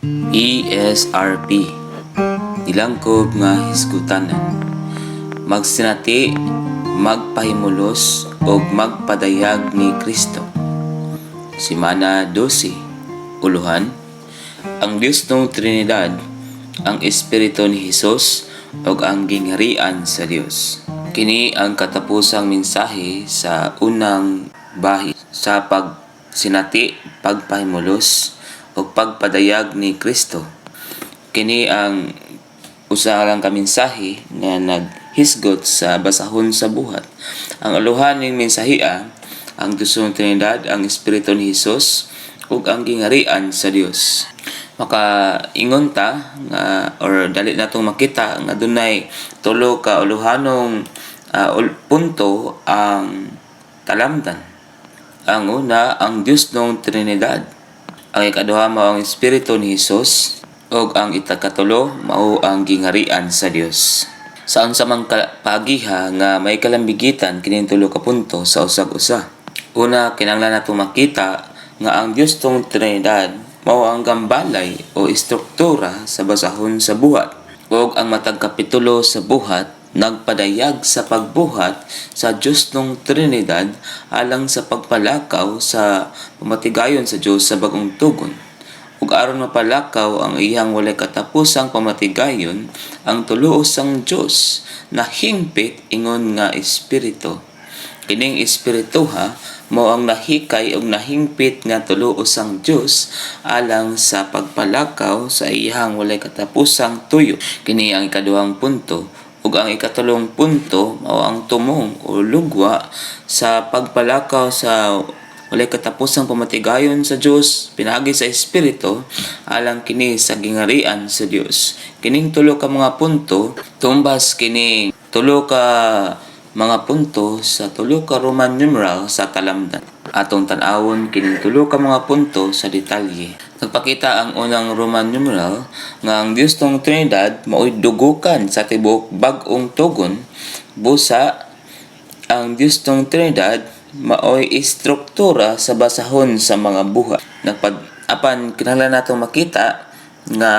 ESRP Dilangkob nga hisgutanan. Magsinati, magpahimulos o magpadayag ni Kristo. Simana 12. Uluhan. Ang Diyos ng Trinidad, ang Espiritu ni Hesus o ang gingharian sa Dios. Kini ang katapusang mensahe sa unang bahi sa pagsinati, pagpahimulos o pagpadayag ni Kristo. Kini ang usa lang ka mensahe nga naghisgot sa basahon sa buhat. Ang uluhan ng mensahiya, ang Diyos ng Trinidad, ang Espiritu ni Hesus ug ang gingharian sa Dios. Makaingon ta nga or dali natong makita nga dunay tulo ka uluhanong punto ang talamdan. Ang una, ang Diyos ng Trinidad. Ang ikaduha mao ang Espiritu ni Hesus ug ang ikatulo mao ang gingharian sa Dios. Saan sa mga pagiha nga may kalambigitan kining tulo ka punto sa usag-usa. Una, kinahanglan nato makita nga ang Diyos ng Trinidad mao ang gambalay o istruktura sa basahon sa buhat ug ang matag kapitulo sa buhat nagpadayag sa pagbuhat sa Diyos ng Trinidad alang sa pagpalakaw sa pamatigayon sa Diyos sa bagong tugon. Ug aron mapalakaw ang iyang walay katapusang pamatigayon, ang tuloos sang Diyos na hingpit ingon nga Espiritu. Kining Espirituha mao ang nahikay ug nahingpit nga tuloos sang Diyos alang sa pagpalakaw sa iyang walay katapusang tuyo. Kini ang ikaduhang punto. Ug ang ikatulong punto mao ang tumong o lugwa sa pagpalakaw sa walay katapusang pamatigayon sa Dios pinaagi sa Espiritu alang kini sa gingharian sa Dios. Kining tulo ka mga punto tumbas kining tulo ka mga punto sa tulo ka Roman numeral sa talamdan. Atong tan-awon kining tulo ka mga punto sa detalye. Nagpakita ang unang Roman numeral nga ang Diyos ng Trinidad mao'y dugukan sa tibuok bag-ong tugon. Busa, ang Diyos ng Trinidad mao'y istruktura sa basahon sa mga buhat. Apan kinahanglan natong makita nga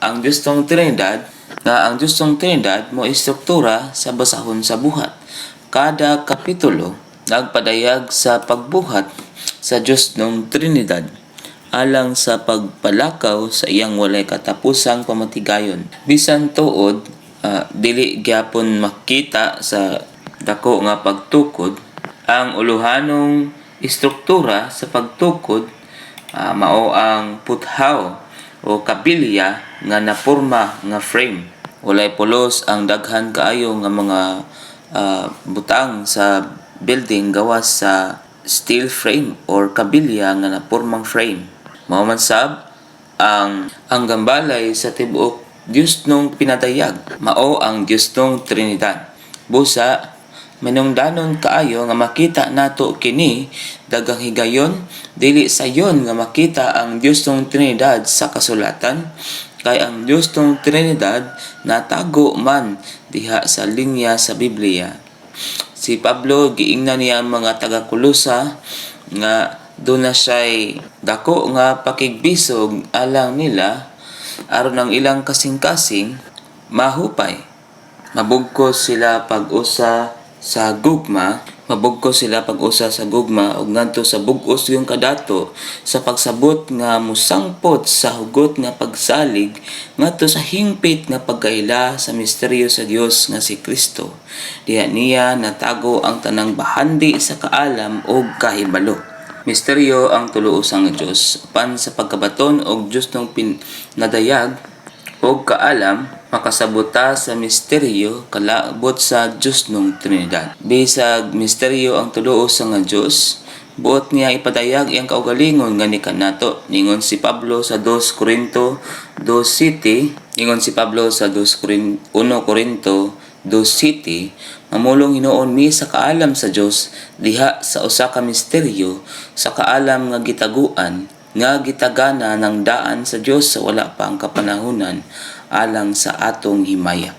ang Diyos ng Trinidad mao'y istruktura sa basahon sa buhat. Kada kapitulo nagpadayag sa pagbuhat sa Diyos ng Trinidad alang sa pagpalakaw sa iyang walay katapusang pamatigayon. Bisan tuod dili gyapon makita sa dako nga pagtukod ang uluhanong istruktura sa pagtukod mao ang puthaw o kabilya nga naporma nga frame. Walay pulos ang daghan kaayo nga mga butang sa building gawas sa steel frame or kabilya nga napormang frame. Mao man sab ang gambalay sa tibuok Dios nung pinadayag mao ang Dios nung Trinidad. Busa manungdanon kaayo nga makita nato kini daghang higayon dili sayon nga makita ang Dios nung Trinidad sa kasulatan kay ang Dios nung Trinidad natago man diha sa linya sa Biblia. Si Pablo giingnan niya ang mga taga-Kolosa nga doon na siya'y dako nga pakigbisog alang nila aron ang ilang kasing-kasing mahupay. Mabugkos sila pag-usa sa gugma ug ngadto sa bug-os yung kadato sa pagsabot nga musangpot sa hugot nga pagsalig ngadto sa hingpit nga pagkaila sa misteryo sa Dios nga si Kristo. Diha niya natago ang tanang bahandi sa kaalam ug kahibalo. Misteryo ang tuloosang Dios apan sa pagkabaton og Dios nung pinadayag og kaalam makasabota sa misteryo kalabot sa Dios nung Trinidad. Bisag misteryo ang tuloosang Dios, buot niya ipadayag iyang kaugalingon nga ni kanato. Ningon si Pablo sa 2 Corinto 2:7, mamulong hinuon mi sa kaalam sa Dios diha sa usa ka misteryo sa kaalam nga gitaguan nga gitagana ng daan sa Dios sa wala pa ang kapanahunan alang sa atong himaya.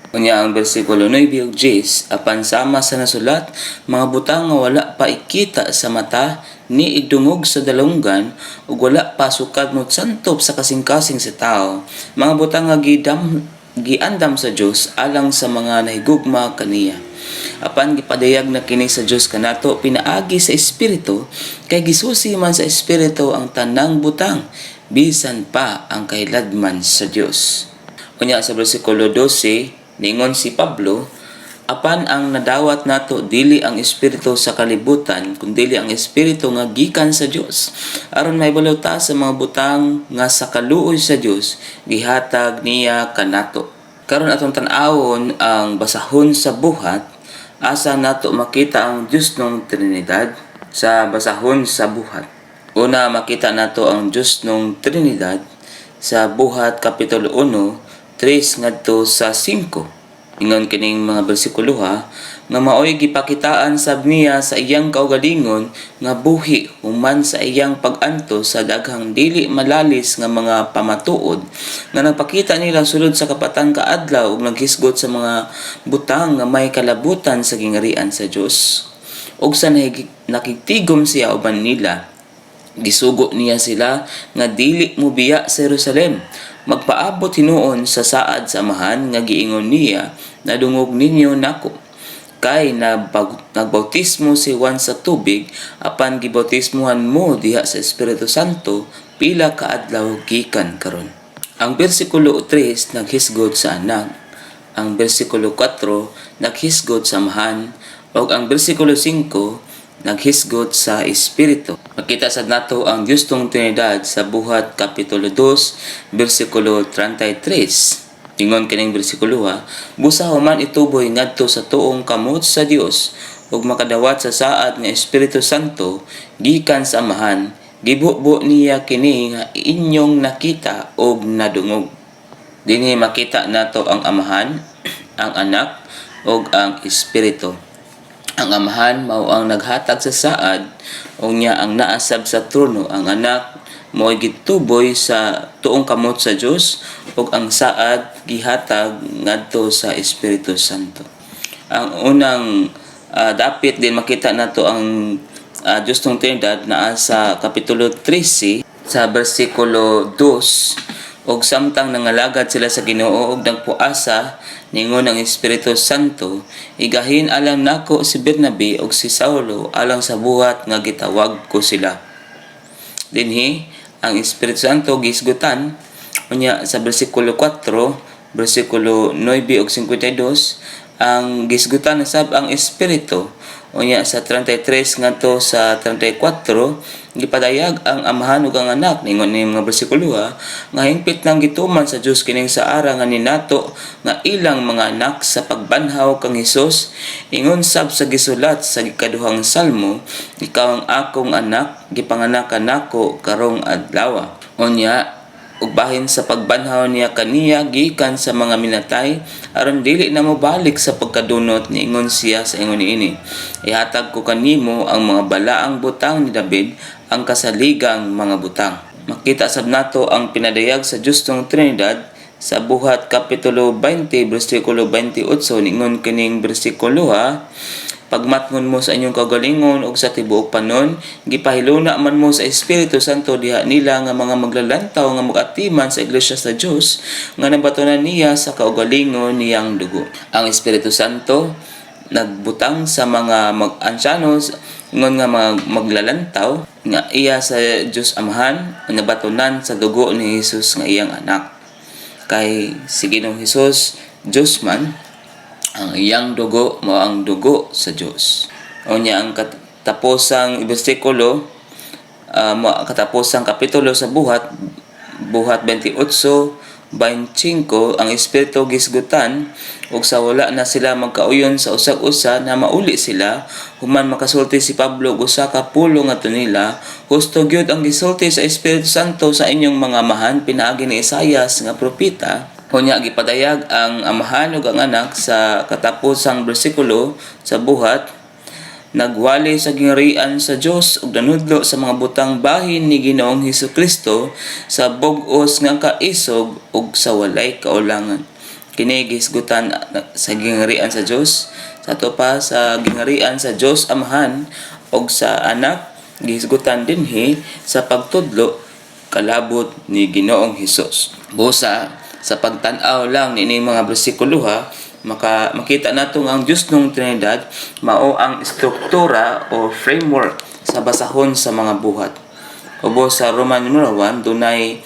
Unya ang bersikulo 9 ug 10, apan sama sa nasulat, mga butang nga wala pa ikita sa mata, ni igdungog sa dalunggan, ug wala pa sukad mo santop sa kasing-kasing sa tao, mga butang nga giandam sa Dios alang sa mga nahigugma kaniya. Apan gipadayag na kini sa Dios kanato pinaagi sa espiritu, kay gisusi man sa espiritu ang tanang butang, bisan pa ang kailadman sa Dios. Unya sa bersikulo 12, ningon si Pablo, apan ang nadawat nato dili ang espiritu sa kalibutan, kundi ang espiritu nga gikan sa Dios, aron mahibalo ta sa mga butang nga sa kaluoy sa Dios gihatag niya kanato. Karon atong tan-awon ang basahon sa buhat, asa nato makita ang Dios ng Trinidad sa basahon sa buhat. Una, makita nato ang Dios ng Trinidad sa buhat kapitulo 1 3 ngadto sa 5. Ingon kining mga bersikulo nga maoy gipakitaan sab niya sa iyang kaugalingon nga buhi human sa iyang pag-anto sa daghang dili malalis nga mga pamatuod nga nagpakita nila sulod sa kapatang kaadlaw ug naghisgot sa mga butang nga may kalabutan sa gingarian sa Dios. Ug sa nakigtigom siya uban nila, gisugo niya sila nga dili mobiya sa Jerusalem, magpaabot hinuon sa saad sa amahan nga giingon niya, nadungog ninyo nako. Kay nagbautismo si Juan sa tubig, apan gibautismohan mo diha sa Espiritu Santo pila ka adlaw gikan karon. Ang bersikulo 3 naghisgod sa anak, ang bersikulo 4 naghisgod sa amahan, ug ang bersikulo 5 naghisgot sa espiritu. Makita sad nato ang Dios tong Trinidad sa buhat kapitulo 2 bersikulo 33. Ingon kining bersikulo busa human ituboy ngadto sa tuong kamot sa Dios ug makadawat sa saad nga Espiritu Santo gikan sa amahan, gibubo niya kini nga inyong nakita ug nadungog. Dinhi makita nato ang amahan, ang anak ug ang espiritu. Ang amahan mao ang naghatag sa saad, o niya ang naasab sa trono. Ang anak mo'y gituboy sa tuong kamot sa Dios, ug ang saad gihatag ngadto sa Espiritu Santo. Ang unang dapit din makita nato ang Dios tong Trinidad naa sa kapitulo 13 sa bersikulo 2, ug samtang nangalagad sila sa Ginoo ug nagpuasa, ningon ang Espiritu Santo, igahin alang nako si Bernabe ug si Saulo alang sa buhat nga gitawag ko sila. Dinhi ang Espiritu Santo gisgutan unya sa bersikulo 4, bersikulo 9 ug 52, ang gisgutan sab ang Espiritu unya sa 33 ngadto sa 34, gipadayag ang amahan ug ang anak, ningon ni mga bersikulo nga hingpit nang gituman sa Dios kining sa ara nga ninato nga ilang mga anak sa pagbanhaw kang Hesus. Ingon sab sa gisulat sa ikaduhang salmo, ikaw ang akong anak, gipanganak nako karong adlaw. Unya ug bahin sa pagbanhaw niya kaniya gikan sa mga minatay, aron dili na mo balik sa pagkadunot, niingon siya sa ingon niini, ihatag ko kanimo ang mga balaang butang ni David, ang kasaligang mga butang. Makita sab nato ang pinadayag sa Dios tong Trinidad sa buhat kapitulo 20 bersikulo 28, ningon kining bersikulo pagmatngon mo sa inyong kagalingon ug sa tibuok panon, gipahiluna man mo sa Espiritu Santo diha nila nga mga maglalantaw nga magatiman sa iglesia sa Dios nga nabatunan niya sa kaugalingon niyang dugo. Ang Espiritu Santo nagbutang sa mga mag-ansyanos ngon nga mga maglalantaw nga iya sa Dios Amahan nabatunan sa dugo ni Hesus nga iyang anak. Kay si Ginoong Hesus Dios man, ang iyang dugo mao ang dugo sa Dios. Unya ang katapusang bersikulo, katapusang kapitulo sa buhat 28-25, ang Espiritu gisgutan ug sa wala na sila magkauyon sa usag-usa na mauli sila, human makasulti si Pablo ug usa ka pulo ngadto nila, husto gyud ang gisulti sa Espiritu Santo sa inyong mga amahan pinaagi ni Isaias nga propeta. Unya gipadayag ang amahan ug ang anak sa katapusang bersikulo sa buhat, nagwali sa gingarian sa Dios ug nanudlo sa mga butang bahin ni Ginoong Hesukristo sa bug-os nga kaisog ug sa walay kaulangan. kini gihisgutan sa gingharian sa Dios, sa ato pa sa gingharian sa Dios Amahan og sa Anak, gihisgutan dinhi sa pagtudlo kalabot ni Ginoong Hesus. Busa sa pagtan-aw lang ni mga bersikulo makita nato nga ang Dios ng Trinidad mao ang struktura o framework sa basahon sa mga buhat. Ubos sa Roman numeral 1 dunay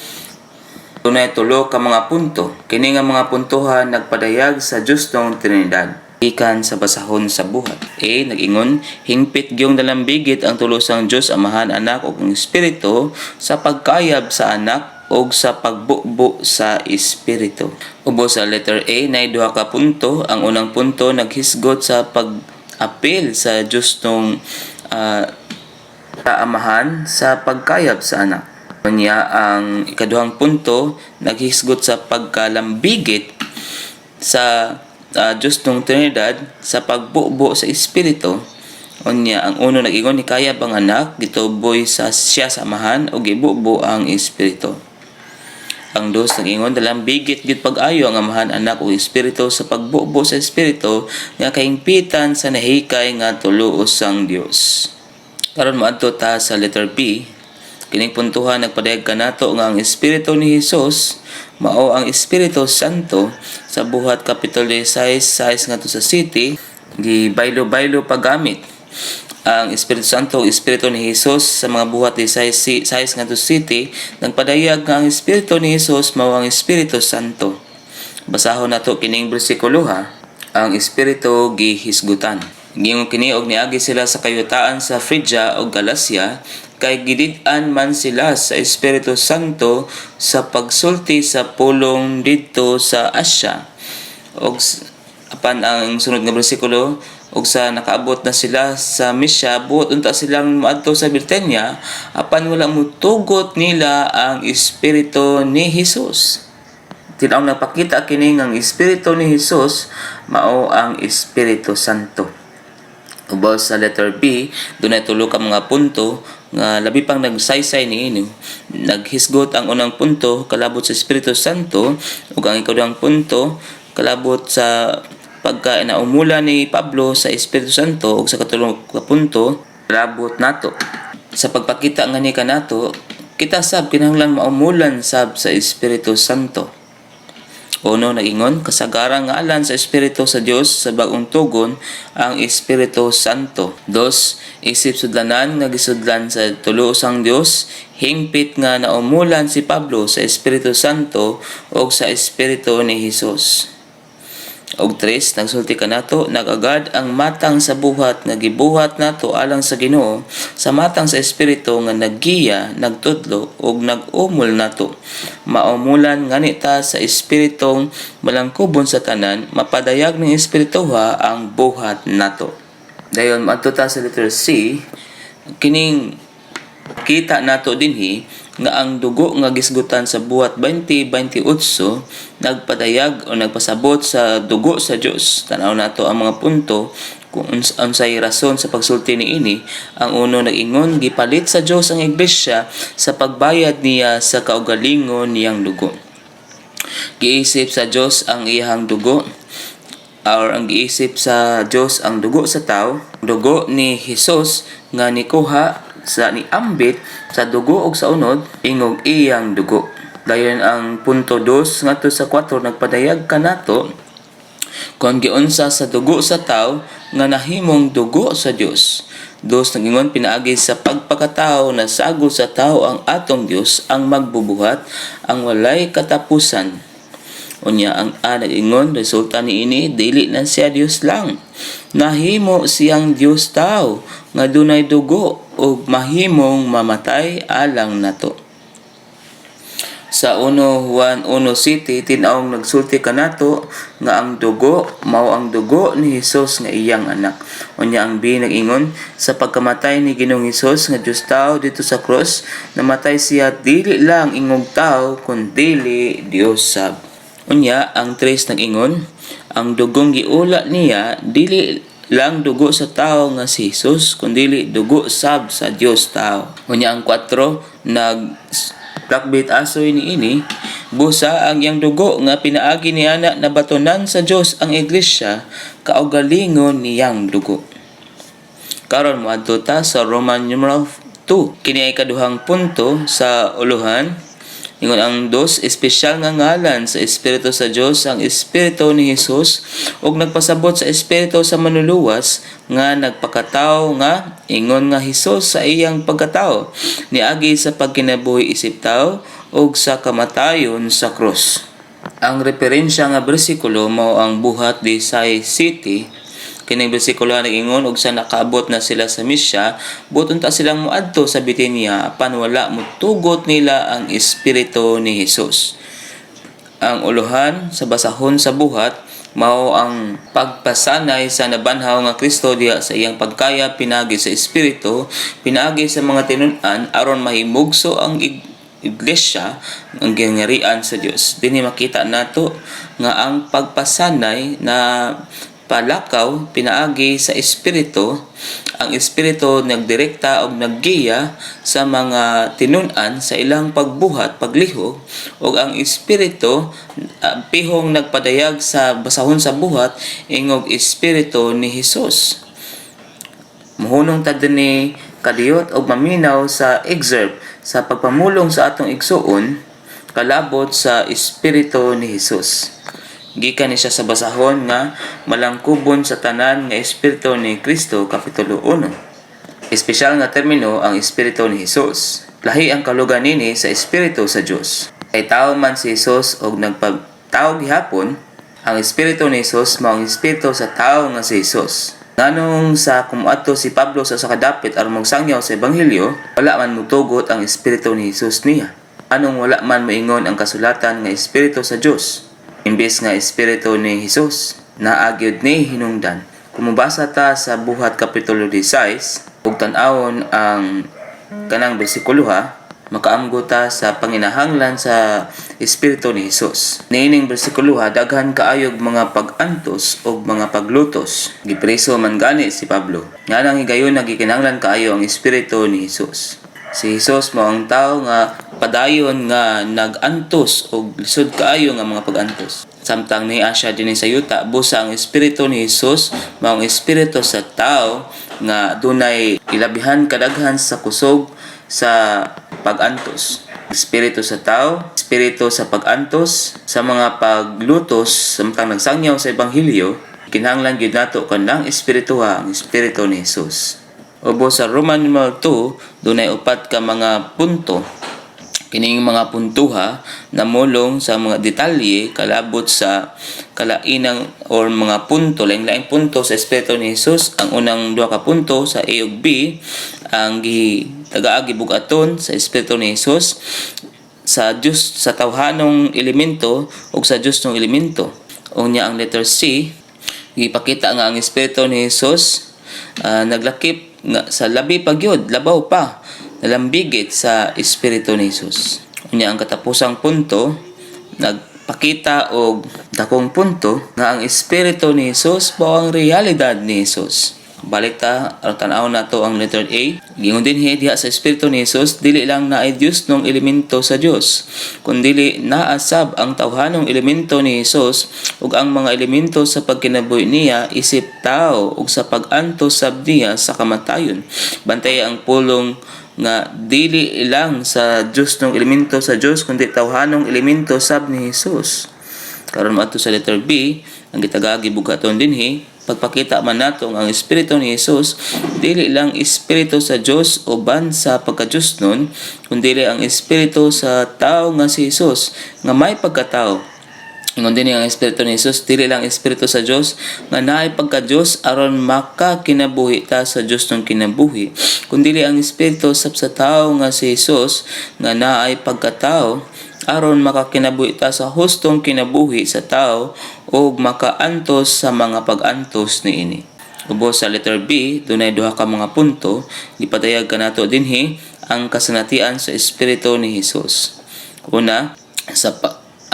tulo ka mga punto. Kini nga mga puntohan nagpadayag sa Dios ng Trinidad ikan sa basahon sa buhat. Nag-ingon, hingpit gyung dalambigit ang tulo sang Dios Amahan, Anak ug ang Espiritu sa pagkayab sa Anak o sa pagbubo sa Espiritu. Ubos sa letter A, na duha ka punto. Ang unang punto naghisgot sa pag-apil sa Diyos ng Amahan sa pagkayab sa Anak. Kanya ang ikaduhang punto naghisgot sa pagkalambigit sa Diyos ng Trinidad sa pagbubo sa Espiritu. Unya ang uno nag-ingon ni kayab ang Anak gituboy sa siya sa Amahan o gibubo ang Espiritu. Ang dos nag-ingon dalambigit gid pag-ayo ang Amahan, Anak ug Espiritu sa pagbubo sa Espiritu nga kahingpitan sa nahikay nga tulo usang Dios. Karon moadto ta sa letter B. Kining puntuhan nagpadayag kanato nga ang Espiritu ni Hesus mao ang Espiritu Santo. Sa buhat kapitulo 16 ngadto sa city gibaylo-baylo paggamit ang Espiritu Santo o Espiritu ni Hesus sa mga buhat ni size nga to city. Nagpadayag nga ang Espiritu ni Hesus mao ang Espiritu Santo. Basahon nato kining bersikulo ang Espiritu gihisgutan. Gingon kini og niagi sila sa kayutaan sa Phrygia o Galacia kay gidid-an man sila sa Espiritu Santo sa pagsulti sa pulong didto sa Asya. Og apan ang sunod nga bersikulo, ug sa nakaabot na sila sa Misya, buot unta silang moadto sa Bithynia, apan wala mutugot nila ang Espiritu ni Hesus. Tinaw nagpakita kini ang Espiritu ni Hesus mao ang Espiritu Santo. Ubos sa letter B, dunay tulo ka mga punto nga labi pang nagsaysay niini. Naghisgot ang unang punto kalabot sa Espiritu Santo ug ang ikaduhang punto kalabot sa pagka naumula ni Pablo sa Espiritu Santo ug sa katulong punto labot nato sa pagpakita nga ni kanato kita sab kinahanglan maumulan sab sa Espiritu Santo. Uno nag-ingon kasagarang ngalan sa Espiritu sa Dios sa bag-ong tugon ang Espiritu Santo. Dos, isip sudlanan nga gisudlan sa tulo usang Dios, hingpit nga naumulan si Pablo sa Espiritu Santo ug sa Espiritu ni Hesus. Og 3, nagsulti kanato nagagad ang matang sa buhat nga gibuhat nato alang sa Ginoo sa matang sa Espiritu nga naggiya, nagtudlo ug nag-umol nato. Maumulan nganita sa Espiritong malangkubon sa tanan, mapadayag ng Espiritu ang buhat nato. Dayon maadto ta sa letter C, kining kita nato dinhi nga ang dugo nga gisgutan sa buhat 20:28 nagpadayag o nagpasabot sa dugo sa Dios. Tanaw nato ang mga punto kung unsay rason sa pagsulti niini. Ang uno nag-ingon gipalit sa Dios ang iglesia sa pagbayad niya sa kaugalingon niyang dugo. Giisip sa Dios ang iyang dugo or ang giisip sa Dios ang dugo sa tao, dugo ni Hesus nga nikuha sa niambit sa dugo ug sa unod ingog iyang dugo. Dayon ang punto 2 ngadto sa 4 nagpadayag kanato kung giunsa sa dugo sa tao nga nahimong dugo sa Dios. Dos nag-ingon pinaagi sa pagpakatao na sagol sa tao ang atong Dios ang magbubuhat ang walay katapusan. Unya ang nag-ingon resulta niini dili na siya Dios lang, nahimo siyang Dios tao nga dunay dugo ug mahimong mamatay alang nato. Sa 1 Juan 1 city tin-awng nagsulti kanato nga ang dugo mao ang dugo ni Hesus nga iyang anak. Unya ang B nag-ingon sa pagkamatay ni Ginoong Hesus nga Dios tao dito sa cross, namatay siya dili lang ingog tao kundi Dios sab. Unya ang 3 nag-ingon ang dugong giula niya dili lang dugo sa tao nga si Hesus kundi dugo sab sa Dios tao. Unya ang 4 lakbit asoy niini Busa ang iyang dugo nga pinaagi niana na batonan sa Dios ang iglesia kaugalingon niyang dugo. Karon moadto ta sa Roman numeral 2. Kini ay kaduhang punto sa uluhan. Ingon ang dos, espesyal nga ngalan sa Espiritu sa Dios ang Espiritu ni Jesus ug nagpasabot sa Espiritu sa manluluwas nga nagpakatao nga ingon nga Jesus sa iyang pagkatao niagi sa pagkinabuhi isip tao ug sa kamatayon sa krus. Ang referensya nga bersikulo mao ang buhat di City. Kining bersikulo nag-ingon og sa nakaabot na sila sa misya, buton ta silang moadto sa Bitinia apan wala motugot nila ang Espiritu ni Jesus. Ang uluhan sa basahon sa buhat mao ang pagpasanay sa nabanhaw nga Kristo diha sa iyang pagkaya pinagi sa Espiritu, pinagi sa mga tinun-an aron mahimugso ang iglesia ang gingharian sa Dios. Dinhi makita nato nga ang pagpasanay na palakaw pinaagi sa Espiritu, ang Espiritu nagdirekta o naggiya sa mga tinun-an sa ilang pagbuhat, pagliho, o ang Espiritu pihong nagpadayag sa basahon sa buhat ingog Espiritu ni Jesus. Muhunong ta dinhi kadiyot og maminaw sa excerpt sa pagpamulong sa atong igsuon kalabot sa Espiritu ni Jesus. Gikan ni siya sa basahon nga malangkubon sa tanan nga Espiritu ni Kristo kapitulo 1. Espesyal nga termino ang Espiritu ni Jesus. Lahi ang kalugan nini sa Espiritu sa Dios. Ay tao man si Jesus og nagpagtao gihapon, ang Espiritu ni Jesus mao ang Espiritu sa tao nga si Jesus. Nganong sa kumuadto si Pablo sa kadapit aron magsangyaw sa ebanghelyo, wala man mutugot ang Espiritu ni Jesus niya. Anong wala man moingon ang kasulatan nga Espiritu sa Dios? Imbes nga Espiritu ni Jesus, naagyod ni hinungdan. Kung mabasa ta sa buhat kapitulo 16, ug tan-awon ang kanang bersikulo makaamgo ta sa panginahanglan sa Espiritu ni Jesus. Niining bersikulo daghan kaayog mga pag-antos o mga paglutos. Gipreso man gani si Pablo. Nga nang higayon nagikinahanglan kaayo ang Espiritu ni Jesus. Si Jesus mao ang tao nga padayon nga nag-antos o lisod kaayo nga mga pag-antos. Samtang niya siya dinhi sa yuta, busa ang Espiritu ni Jesus mao ang Espiritu sa tao nga dunay ilabihan kadaghan sa kusog sa pag-antos. Espiritu sa tao, Espiritu sa pag-antos, sa mga paglutos, samtang nagsangyaw sa ebanghelyo, kinahanglan gyud nato kanang Espiritu ang Espiritu ni Jesus. Ubo sa Roman numeral 2, dunay upat ka mga punto. Kining mga puntuha namulong sa mga detalye kalabot sa kalainang or mga punto, lain-laing punto sa Espiritu ni Jesus. Ang unang duha ka punto sa A ug B, ang tagaagi bugaton sa Espiritu ni Jesus sa Dios sa tawhanong elemento ug sa Dios ng elemento. Unya ang letter C, gipakita nga ang Espiritu ni Jesus naglakip nga sa labi pagyod, labaw pa, nalambigit sa Espiritu ni Jesus. Unya ang katapusang punto, nagpakita og dakong punto nga ang Espiritu ni Jesus mao ang realidad ni Jesus. Balik ta, aron tan-aw nato ang letter A. Gingon dinhi diha sa Espiritu ni Jesus, dili lang naay Dios nung elemento sa Dios, kundi naasab ang tawhanong elemento ni Jesus ug ang mga elemento sa pagkinabuhi niya isip tao ug sa pag-antos sab niya sa kamatayon. Bantay ang pulong nga dili lang sa Dios nung elemento sa Dios kundi tawhanong elemento sab ni Jesus. Karon maadto sa letter B, ang gitagagi bugaton dinhi, pagpakita man nato ang Espiritu ni Jesus dili lang Espiritu sa Dios uban sa pagka-Dios nun, kundi ang Espiritu sa tao nga si Jesus nga may pagkatao. Ingon din ang Espiritu ni Jesus dili lang Espiritu sa Dios nga naay pagka-Dios aron makakinabuhi ta sa Dios ng kinabuhi, kundi ang Espiritu sa tao nga si Jesus nga naay pagkatao aron makakinabuhi ta sa hustong kinabuhi sa tao o makaantos sa mga pag-antos niini. Ubos sa letter B, dunay duha ka mga punto, gipadayag kanato dinhi ang kasanatian sa Espiritu ni Jesus. Una,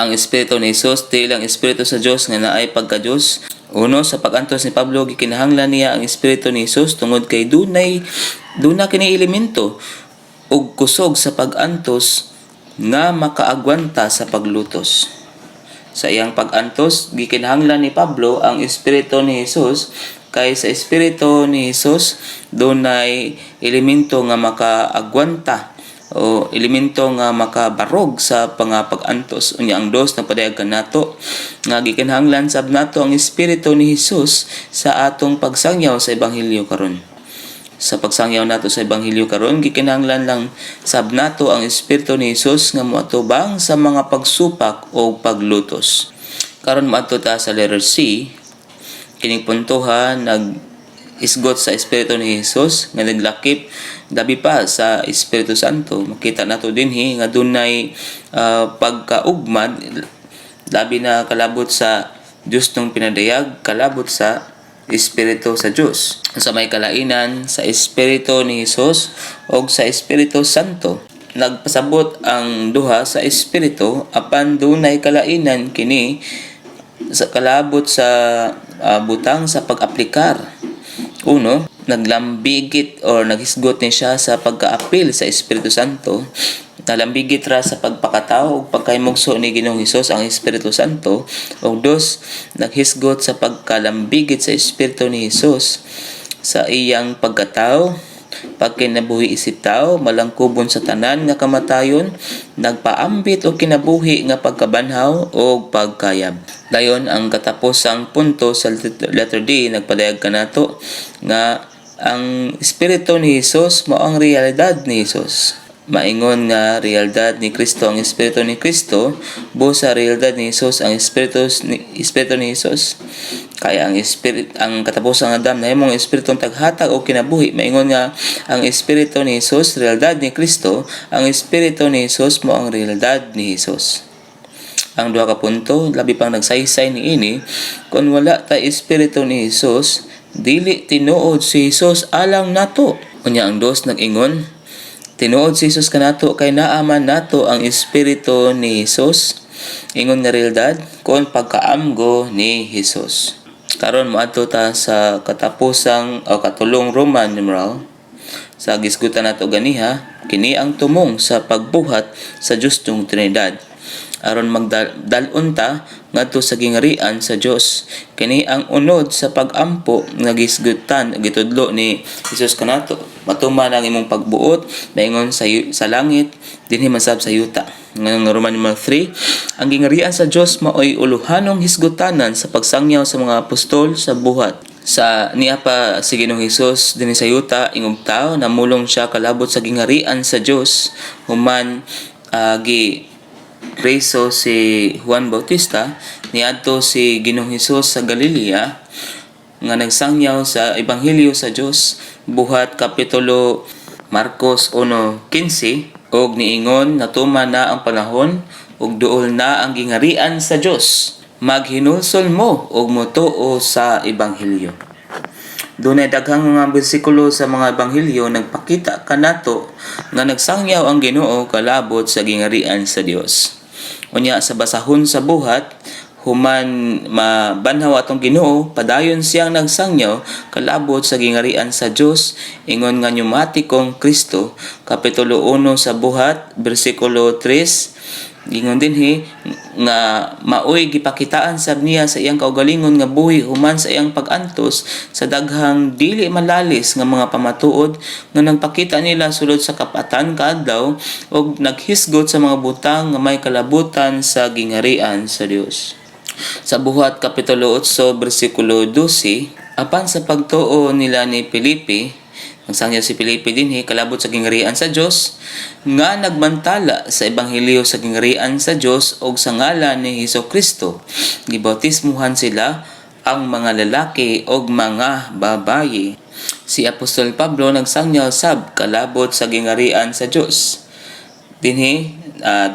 ang Espiritu ni Jesus dili lang Espiritu sa Dios nga naay pagka-Dios. Uno, sa pag-antos ni Pablo gikinahanglan niya ang Espiritu ni Jesus tungod kay duna kini elemento ug kusog sa pag-antos nga makaagwanta sa paglutos. Sa iyang pag-antos, gikinahanglan ni Pablo ang Espiritu ni Jesus, kay sa Espiritu ni Jesus dunay elemento nga makaagwanta o elemento nga makabarog sa pag-antos. Unya ang dos na padayagan nato nga gikinahanglan sab nato ang Espiritu ni Jesus sa atong pagsangyaw sa ebanghelyo karon. Sa pagsangyaw nato sa ebanghelyo karon, gikinahanglan lang sab nato ang Espiritu ni Jesus nga moatubang sa mga pagsupak o paglutos. Karon moadto ta sa letter C. Kining puntohan isgot sa Espiritu ni Jesus nga naglakip labi pa sa Espiritu Santo. Makita nato dinhi nga dunay pagkaugmad labi na kalabot sa Dios nung pinadayag, kalabot sa Espiritu sa Dios. Sa may kalainan sa Espiritu ni Jesus o sa Espiritu Santo, nagpasabot ang duha sa Espiritu apan dunay kalainan kini sa kalabot sa butang sa pag-aplikar. Uno, naglambigit or naghisgot ni siya sa pagkaapil sa Espiritu Santo. Nalambigit ra sa pagpakatao o pagkaymugso ni Ginoong Hesus ang Espiritu Santo. O dos, naghisgot sa pagkalambigit sa Espiritu ni Hesus sa iyang pagkatao, pagkinabuhi isip tao, malangkubon sa tanan nga kamatayon, nagpaambit o kinabuhi nga pagkabanhaw o pagkayab. Dayon ang katapusang punto sa letter D, nagpadayag kanato nga ang Espiritu ni Hesus mao ang realidad ni Hesus. Maingon nga realidad ni Kristo ang Espiritu ni Kristo, buos sa realidad ni Hesus ang Espiritu ni Hesus. Kaya ang katapusang Adam na himong Espiritong taghatag o kinabuhi, maingon nga ang Espiritu ni Hesus realidad ni Kristo, ang Espiritu ni Hesus mo ang realidad ni Hesus. Ang duha ka punto, labi pang nagsaysay ni ini, kung wala ta Espiritu ni Hesus, dili tinuod si Hesus alang nato. Unya ang dos nag-ingon, tinuod si Hesus kanato kay naaman nato ang Espiritu ni Hesus. Ingon nga realidad kung pagkaamgo ni Hesus. Karon moadto ta sa katapusang o katulong Roman numeral. Sa gisgutan nato ganiha, kini ang tumong sa pagbuhat sa Dios tung Trinidad. Aron magdalon ta ngadto sa gingarian sa Dios. Kini ang unod sa pagampo nga gisgutan gitudlo ni Hesus kanato. Matuman ang imong pagbuot maingon sa langit dinhi man sab sa yuta. Ngayong Roman numeral 3, ang gingarian sa Dios maoy uluhanong hisgutanan sa pagsangyaw sa mga apostol sa buhat. Sa niya pa si Ginoong Hesus dinhi sa yuta ingong tao namulong siya kalabot sa gingarian sa Dios human gi preso si Juan Bautista, niadto si Ginoong Hesus sa Galilea nga nagsangyaw sa ebanghelyo sa Dios. Buhat kapitulo Marcos 1:15 og niingon natuman na ang panahon ug duol na ang gingarian sa Dios. Maghinulsol mo og motuo sa ebanghelyo. Dunay daghang mga bersikulo sa mga ebanghelyo nagpakita kanato nga nagsangyaw ang Ginoo kalabot sa gingarian sa Dios. Unya sa basahon sa buhat, human mabanhaw atong Ginoo, padayon siyang nagsangyaw kalabot sa gingarian sa Dios, ingon nga pneumatikong Kristo, kapitulo 1 sa buhat, bersikulo 3. Gingon dinhi nga maoy gipakitaan sab niya sa iyang kaugalingon nga buhi human sa iyang pag-antos sa daghang dili malalis nga mga pamatuod nga nagpakita nila sulod sa kapatan kaadlaw og naghisgot sa mga butang nga may kalabutan sa gingarian sa Dios. Sa buhat kapitulo 8 bersikulo 12, apan sa pagtuo nila ni Felipe, nagsangyaw si Felipe dinhi kalabot sa gingarian sa Dios nga nagbantala sa ebanghelyo sa gingarian sa Dios og sa ngalan ni Hesukristo. Gibautismuhan sila ang mga lalaki og mga babayi. Si Apostol Pablo nagsangyaw sab kalabot sa gingarian sa Dios. Dinhi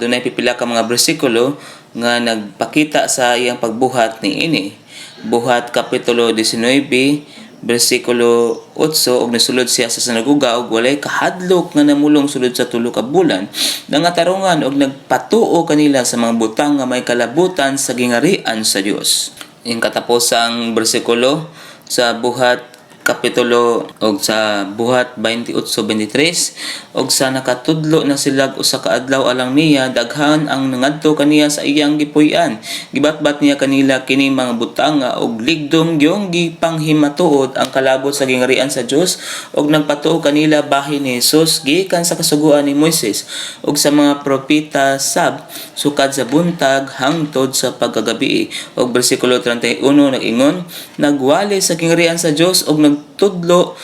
dunay pipila ka mga bersikulo nga nagpakita sa iyang pagbuhat ni ini. Buhat kapitulo 19 bersikulo 8 og nasulod siya sa sinagoga og walay kahadlok nga namulong sulod sa 3 ka bulan. Nangatarungan og nagpatuo kanila sa mga butang nga may kalabutan sa gingarian sa Dios. Yung katapusang bersikulo sa buhat kapitulo og sa buhat 28-23 og sa nakatudlo na sila usa ka adlaw alang niya daghan ang nangadto kaniya sa iyang gipuy-an. Gibatbat niya kanila kini mga butanga og ligdong yung gipanghimatuod ang kalabot sa gingharian sa Dios og nagpatuo kanila bahin ni Jesus gikan sa kasugoan ni Moises og sa mga propeta sab sukad sa buntag hangtod sa pagkagabi. Og bersikulo 31 nag-ingon, nagwali sa gingharian sa Dios og nanudlo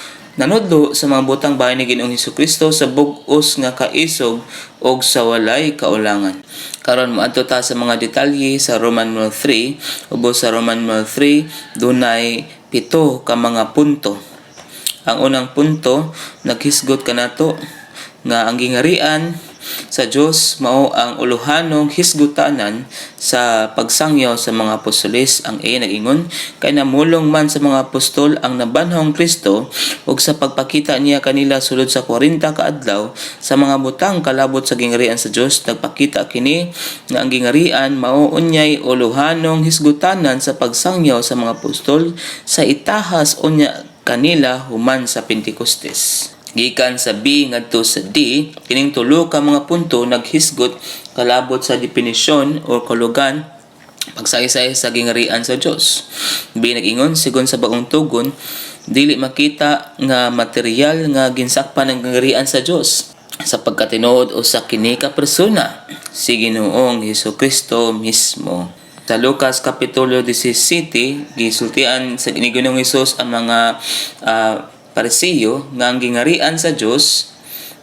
sa mga butang bahin ni Ginoong Hesukristo sa bug-os nga kaisog og sa walay kaulangan. Karon moadto ta sa mga detalye sa Roman numeral 3. Ubos sa Roman numeral 3 dunay 7 ka mga punto. Ang unang punto naghisgot kanato nga ang gingharian sa Dios mao ang uluhanong hisgutanan sa pagsangyaw sa mga apostoles. Ang nag-ingon kay namulong man sa mga apostol ang nabanhong Kristo ug sa pagpakita niya kanila sulod sa 40 ka adlaw sa mga butang kalabot sa gingharian sa Dios. Nagpakita kini nga ang gingharian mao unyay uluhanong hisgutanan sa pagsangyaw sa mga apostol sa itahas unya kanila human sa Pentecostes. Gikan sa B ngadto sa D, kining tulo ka mga punto naghisgot kalabot sa definisyon o kulugan pagsaysay sa gingharian sa Dios. B nag-ingon sigon sa bagong tugon, dili makita nga material nga ginsakpan ng gingharian sa Dios sa pagkatinuod o sa kini ka persona si Ginoong Hesukristo mismo. Sa Lucas kapitulo 17 gisultian sa Ginoong Hesus ang mga Parisiyo nga ang gingharian sa Dios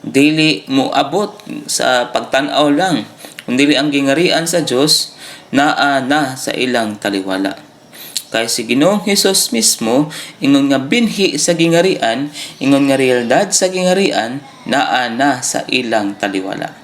dili moabot sa pagtan-aw lang, kundi ang gingharian sa Dios naa na sa ilang taliwala. Kay si Ginoong Hesus mismo ingon nga binhi sa gingharian, ingon nga realidad sa gingharian naa na sa ilang taliwala.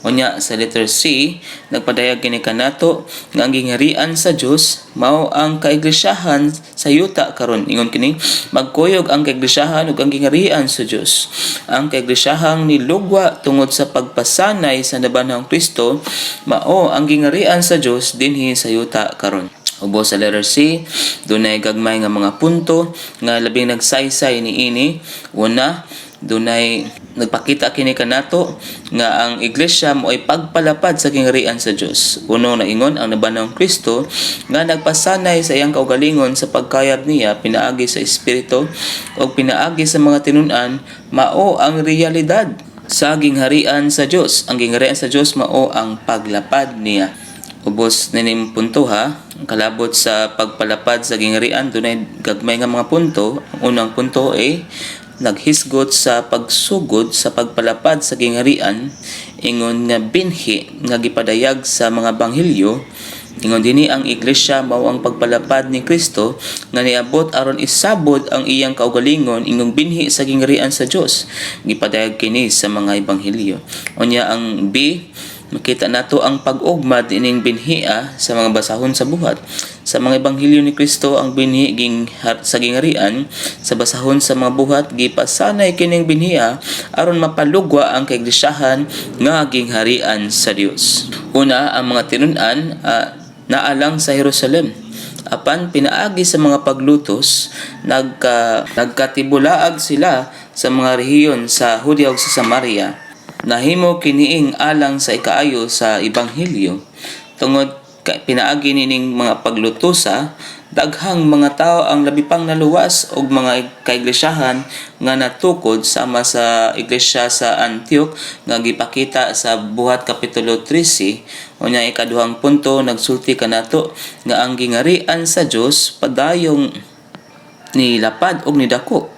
Unya sa letter C, nagpadayag kini kanato nga ang gingharian sa Dios mao ang kaiglesiyahan sa yuta karon. Ingon kini, magkuyog ang kaiglesiyahan ug ang gingharian sa Dios. Ang kaiglesiyahang nilugwa tungod sa pagpasanay sa nabanhang Kristo mao ang gingharian sa Dios dinhi sa yuta karon. Ubos sa letter C, dunay gagmay nga mga punto nga labing nagsaysay niini. Una, dunay nagpakita kini kanato nga ang iglesia mo ay pagpalapad sa gingharian sa Dios. Uno na ingon ang nabanhong Kristo nga nagpasanay sa iyang kaugalingon sa pagkayab niya pinaagi sa espiritu o pinaagi sa mga tinun-an mao ang realidad sa gingharian sa Dios. Ang gingharian sa Dios mao ang paglapad niya. Ubos nining punto ha. Kalabot sa pagpalapad sa gingharian dunay gagmay nga mga punto. Ang unang punto ay naghisgot sa pagsugod sa pagpalapad sa gingharian, ingon nga binhi nga gipadayag sa mga banghilyo. Ingon dinhi ang iglesia mao ang pagpalapad ni Kristo nga niabot aron isabod ang iyang kaugalingon ingong binhi sa gingharian sa Dios. Gipadayag kini sa mga ebanghelyo. Unya ang B, makita nato ang pag-ugma dining binhia sa mga basahon sa buhat. Sa mga ebanghelyo ni Kristo ang binhi sa gingharian sa basahon sa mga buhat gipasanay kining binhia aron mapalugwa ang kaiglesiyahan nga gingharian sa Dios. Una, ang mga tinun-an naalang sa Jerusalem. Apan pinaagi sa mga paglutos, nagkatibulaag sila sa mga rehiyon sa Judea ug sa Samaria. Nahimo kiniing alang sa ikaayo sa ebanghelyo. Tungod pinaagi nining mga paglutosa, daghang mga tao ang labi pang naluwas og mga kaiglesiyahan nga natukod sama sa iglesia sa Antioch nga gipakita sa buhat kapitulo 13. Unya ikaduhang punto nagsulti kanato nga ang gingharian sa Dios padayong nilapad og nidako.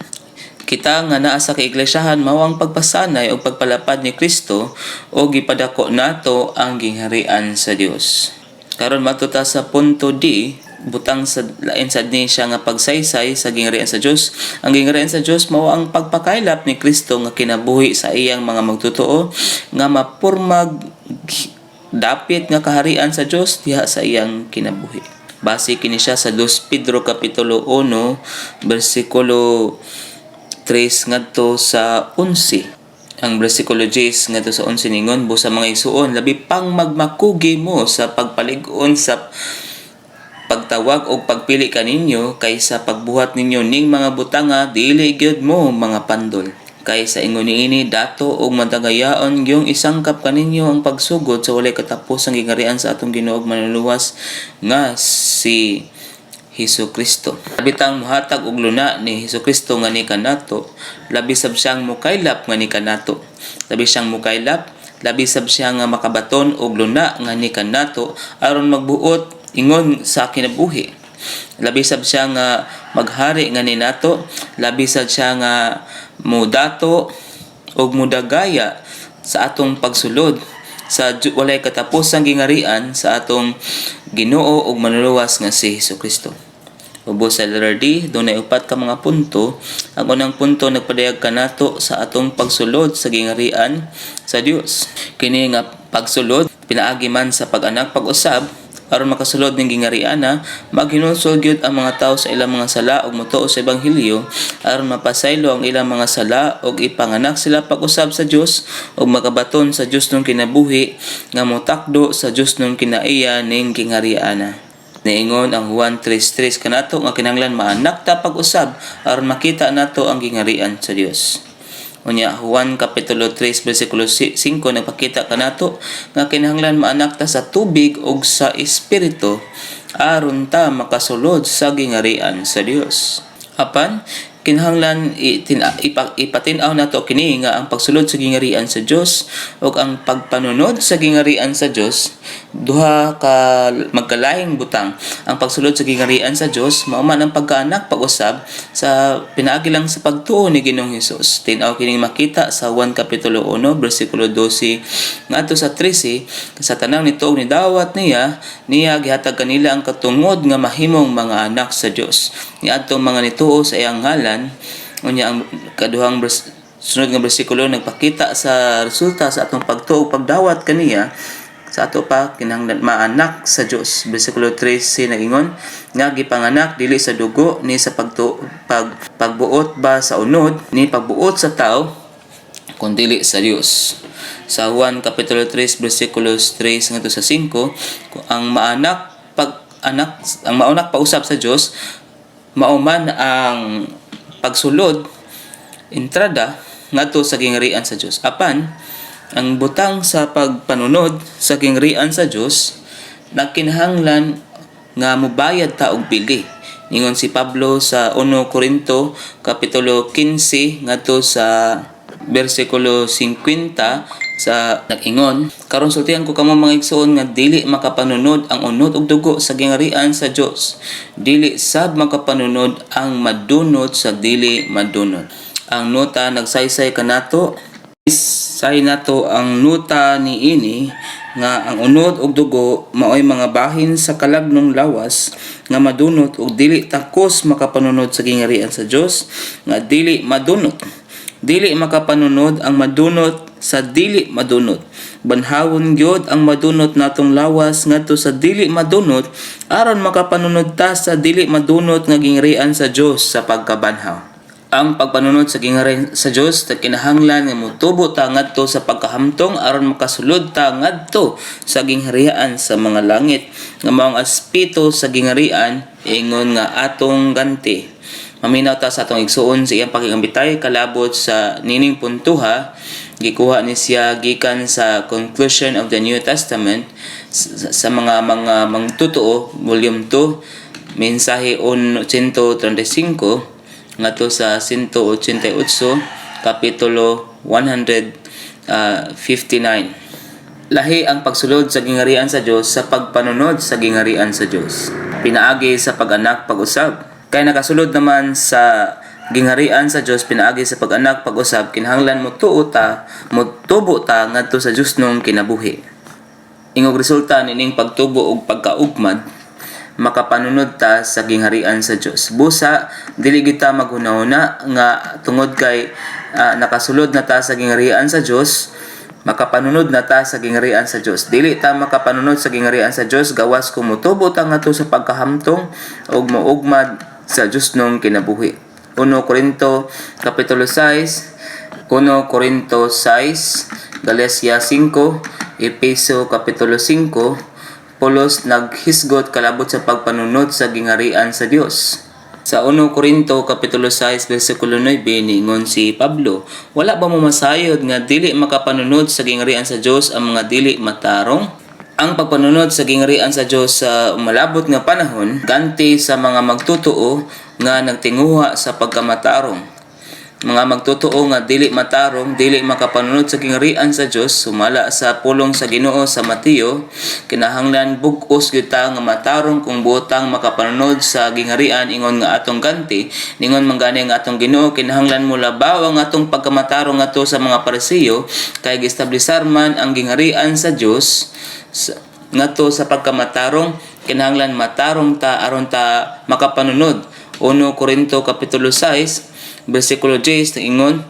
Kita nga naa sa kaiglesiyahan mao ang pagpasanay o pagpalapad ni Kristo o gipadako nato ang gingharian sa Dios. Karon matuta sa punto D, butang sa lain sad ni siya nga pagsaysay sa gingharian sa Dios. Ang gingharian sa Dios mao ang pagpakaylap ni Kristo nga kinabuhi sa iyang mga magtotoo nga mapurmag dapit nga kaharian sa Dios diha sa iyang kinabuhi. Base kini siya sa 2 Pedro kapitulo 1 bersikulo 3 ngadto sa 11. Ang bersikulo 10 ngadto sa 11 ningon, busa mga igsuon labi pang magmakugi mo sa pagpalig-on sa pagtawag o pagpili kaninyo kaysa pagbuhat ninyo ning mga butanga dili gyud mo mga pandol. Kaysa ingon niini dato og madagayaon yung isangkap kaninyo ang pagsugod sa walay katapusang gingarian sa atong Ginoo ug Manluluwas nga si Hesukristo. Bitang muhatag og luna ni Hesukristo nga ni kanato, labi sab siyang mukaylap nga ni kanato. Labi siyang mukaylap, labi sab siya nga makabaton og luna nga ni kanato aron magbuot ingon sa kinabuhi. Labi sab siya nga maghari nga ni nato, labi sab siya nga mudato og mudagaya sa atong pagsulod sa walay katapusang gingarian sa atong Ginoo ug Manluluwas nga si Hesukristo. Ubos sa letter D, dunay upat ka mga punto. Ang unang punto nagpadayag kanato sa atong pagsulod sa gingarian sa Dios. Kini nga pagsulod pinaagi man sa pag-anak pag-usab aron makasulod ning gingariana, maghinulsol gyud ang mga tawo sa ilang mga sala ug motuo sa ebanghelyo aron mapasaylo ang ilang mga sala ug ipanganak sila pag-usab sa Dios ug makabaton sa Dios nung kinabuhi nga motakdo sa Dios nung kinaiya ning gingariana. Niingon ang Juan 3:3 kanato nga kinahanglan maanak ta pag-usab aron makita nato ang gingarian sa Dios. Unya Juan kapitulo 3 bersikulo 5 nagpakita kanato nga kinahanglan maanak ta sa tubig ug sa espiritu aron ta makasulod sa gingarian sa Dios. Apan kinahanglan ipatinaw nato kini nga ang pagsulod sa gingarian sa Dios ug ang pagpanunod sa gingarian sa Dios duha ka magkalahing butang. Ang pagsulod sa gingarian sa Dios mao man ang pagkaanak pag-usab sa pinaagi lang sa pagtuo ni Ginoong Hesus. Tin-aw kining makita sa 1 kapitulo 1 bersikulo 12 ngadto sa 13 sa tanang nituog ni dawat niya gihatag kanila ang katungod nga mahimong mga anak sa Dios. Niadtong mga nituo sa iyang ngalan. Unya ang kaduhang sunod nga bersikulo nagpakita sa resulta sa atong pagtuo pagdawat kaniya sa ato pa kinahanglan maanak sa Dios. Bersikulo 13 nagingon nga gipanganak dili sa dugo ni sa pagbuot ba sa unod ni pagbuot sa tao kundi sa Dios. Sa 1 kapitulo 3 bersikulo 3 ngadto sa 5 ang maunak pausab sa Dios mao man ang pagsulod entrada ngadto sa gingarian sa Dios. Apan ang butang sa pagpanunod sa gingarian sa Dios nagkinahanglan nga mobayad ta og bili. Ingon si Pablo sa 1 Korinto kapitulo 15 ngadto sa bersikulo 50 sa nag-ingon, karon sultihan ko kamo mga igsoon nga dili makapanunod ang unod ug dugo sa gingarian sa Dios. Dili sab makapanunod ang madunot sa dili madunot. Ang nota nagsaysay kanato, say nato ang nota niini nga ang unod ug dugo maoy mga bahin sa kalagnong lawas nga madunot ug dili takos makapanunod sa gingarian sa Dios nga dili madunot. Dili makapanunod ang madunot sa dili madunot. Banhawon gyud ang madunot natong lawas ngadto sa dili madunot aron makapanunod ta sa dili madunot nga gingarian sa Dios sa pagkabanhaw. Ang pagpanunod sa gingarian sa Dios kinahanglan nga motubo ta ngadto sa pagkahamtong aron makasulod ta ngadto sa gingarian sa mga langit nga maong aspeto sa gingarian ingon nga atong ganti. Maminaw ta sa atong igsuon sa iyang pakigambitay kalabot sa nining puntuha gikuha ni siya gikan sa Conclusion of the New Testament sa mga mangtutuo volume 2 mensahe 135 ngadto sa 188 kapitulo 159. Lahi ang pagsulod sa gingarian sa Dios sa pagpanunod sa gingarian sa Dios. Pinaagi sa pag-anak pag-usab. Kaya nakasulod naman sa gingarian sa Dios pinaagi sa pag-anak pag-usab kinahanglan motuo ta motubo ta ngadto sa Dios nung kinabuhi. Ingog resulta nining pagtubo ug pagkaugmad makapanunod ta sa gingarian sa Dios. Busa dili kita maghunahuna nga tungod kay nakasulod na ta sa gingarian sa Dios makapanunod na ta sa gingarian sa Dios. Dili ta makapanunod sa gingarian sa Dios gawas kung motubo ta ngadto sa pagkahamtong ug mougmad sa Dios nung kinabuhi. 1 Korinto kapitulo 6, 1 Korinto 6, Galacia 5, Efeso kapitulo 5, pulos naghisgot kalabot sa pagpanunod sa gingharian sa Dios. Sa 1 Korinto kapitulo 6 bersikulo 9 niingon si Pablo, wala ba mo masayod nga dili makapanunod sa gingharian sa Dios ang mga dili matarong? Ang pagpanunod sa gingharian sa Dios sa malabot nga panahon ganti sa mga magtutuo nga nagtinguha sa pagkamatarong. Mga magtutuo nga dili matarong, dili makapanunod sa gingharian sa Dios sumala sa pulong sa Ginoo sa Mateo, kinahanglan bug-os gyud ta nga matarong kung buotang makapanunod sa gingharian ingon nga atong ganti, ningon man gani nga atong Ginoo kinahanglan mo labaw ang atong pagkamatarong ngadto sa mga Parisiyo kay giestablisar man ang gingharian sa Dios ngadto sa pagkamatarong, kinahanglan matarong ta aron ta makapanunod. 1 Korinto kapitulo 6 bersikulo 10 ingon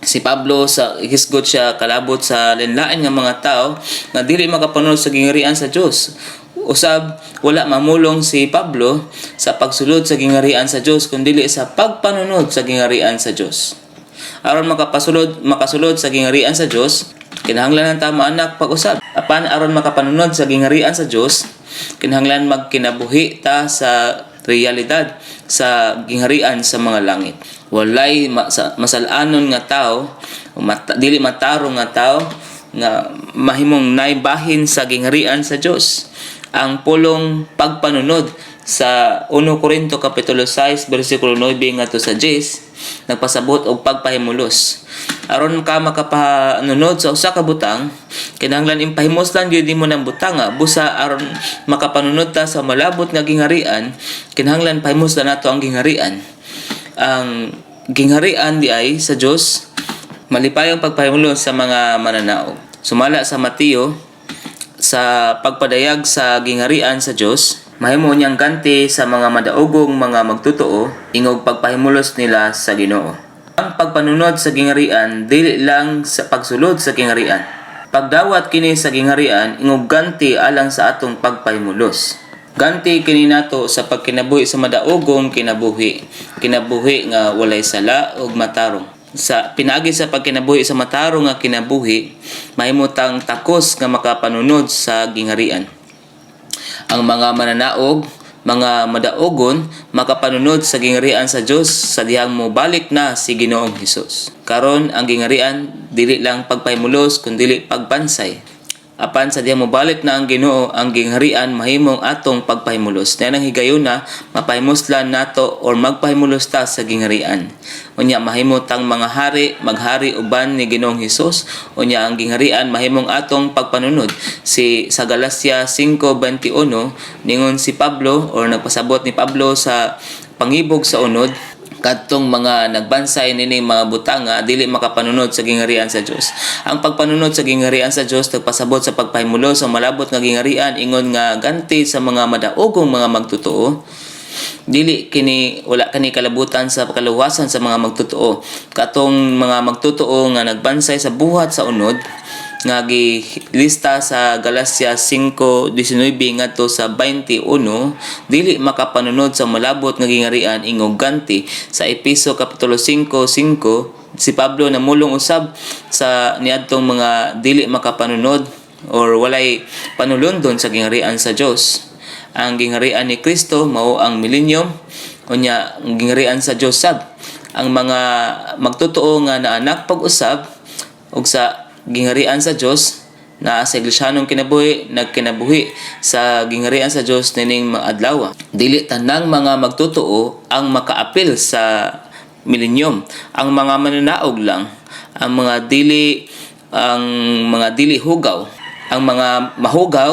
si Pablo sa hisgot siya kalabot sa linlain nga mga tao nga dili makapanunod sa gingharian sa Dios. Usab wala mamulong si Pablo sa pagsulod sa gingharian sa Dios kundi sa pagpanunod sa gingharian sa Dios. Aron makasulod sa gingharian sa Dios, kinahanglan ta maanak pag-usab. Apan aron makapanunod sa gingharian sa Dios, kinahanglan magkinabuhi ta sa realidad sa gingharian sa mga langit. Walay masalanon nga tao, dili matarong nga tao nga mahimong naibahin sa gingharian sa Dios. Ang pulong pagpanunod sa 1 Korinto kapitulo 6 bersikulo 9 ngadto sa 10 nagpasabot og pagpahimulos. Aron ka makapanunod sa usa ka butang, kinahanglan impahimoslan gyud nimo ng butanga busa aron makapanunod ta sa malabot nga gingharian, kinahanglan pahimoslan nato ang gingharian. Ang gingharian di ay sa Dios malipayong pagpahimulos sa mga mananaog. Sumala sa Mateo sa pagpadayag sa gingharian sa Dios, mahimo niyang ganti sa mga madaogong mga magtutuo ingog pagpahimulos nila sa Ginoo. Ang pagpanunod sa gingharian dili lang sa pagsulod sa gingharian. Pagdawat kini sa gingharian ingog ganti alang sa atong pagpahimulos. Ganti kini nato sa pagkinabuhi sa madaogong kinabuhi nga walay sala ug matarong. Sa pinaagi sa pagkinabuhi sa matarong nga kinabuhi, mahimutang takos nga makapanunod sa gingharian. Ang mga mananaog, mga madaogon, makapanunod sa gingharian sa Dios sa dihang mobalik na si Ginoong Hesus. Karon ang gingharian dili lang pagpahimulos kundi pagbansay. Apan sa dihang mobalik na ang Ginoo, ang gingharian mahimong atong pagpahimulos. Nanang higayuna mapahimoslan nato or magpahimulos ta sa gingharian. Unya mahimo tang mga hari maghari uban ni Ginoong Hesus. Unya ang gingharian mahimong atong pagpanunod. Sa Galacia 5:21 ningon si Pablo or nagpasabot ni Pablo sa pangibog sa unod, kadtong mga nagbansay nining mga butanga dili makapanunod sa gingharian sa Dios. Ang pagpanunod sa gingharian sa Dios nagpasabot sa pagpahimulos sa malabot nga gingharian ingon nga ganti sa mga madaogong mga magtutuo. Wala kani kalabutan sa pakaluwasan sa mga magtutuo. Katong mga magtutuo nga nagbansay sa buhat sa unod nga gilista sa Galacia 5:19 ngadto sa 21 dili makapanunod sa malabot nga gingharian ingog ganti. Sa Efeso kapitulo 5:5 si Pablo namulong usab sa niadtong mga dili makapanunod or walay panulundon sa gingharian sa Dios. Ang gingharian ni Kristo mao ang milenyum, unya ang gingharian sa Dios sab ang mga magtutuo nga naanak pag-usab ug sa gingharian sa Dios na sa iglesyanong kinabuhi nagkinabuhi sa gingharian sa Dios nining mga adlaw. Dili tanang mga magtutuo ang makaapil sa milenyum. Ang mga mananaog lang, ang mga dili hugaw, ang mga mahugaw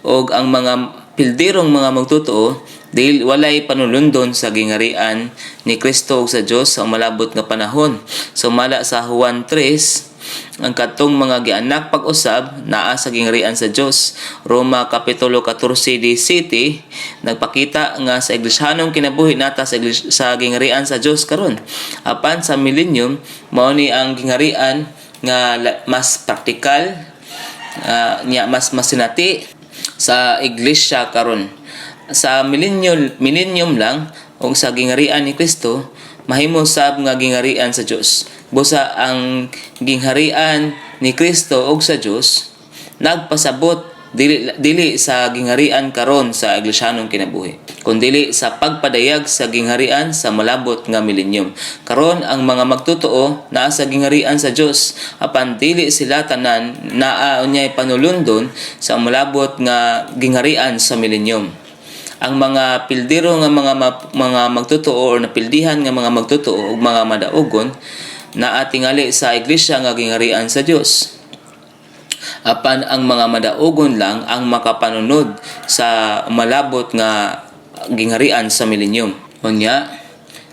o ang mga pildirong mga magtutuo dili walay panulundon sa gingharian ni Kristo ug sa Dios sa malabot nga panahon. Sumala sa Juan 3 ang katong mga gianak pag-usab naa sa gingharian sa Dios. Roma kapitulo 14:17 nagpakita nga sa iglesyanong kinabuhi nata sa gingharian sa Dios karon. Apan sa milenyum mao ni ang gingharian nga mas praktikal, mas masinati sa iglesia karon. Sa milenyum lang o sa gingharian ni Kristo mahimo sab nga gingharian sa Dios. Busa ang gingharian ni Kristo og sa Dios nagpasabot dili sa gingharian karon sa Iglesianong kinabuhi, kundi sa pagpadayag sa gingharian sa malabot nga milenyum. Karon ang mga magtotoo naa sa gingharian sa Dios, apan dili sila tanan naa unyay panulundon sa malabot nga gingharian sa milenyum. Ang mga pildiro nga mga magtotoo o napildihan nga mga magtotoo ug mga madaogon naa tingali sa iglesia nga gingharian sa Dios. Apan ang mga madaogon lang ang makapanunod sa malabot nga gingharian sa milenyum. Unya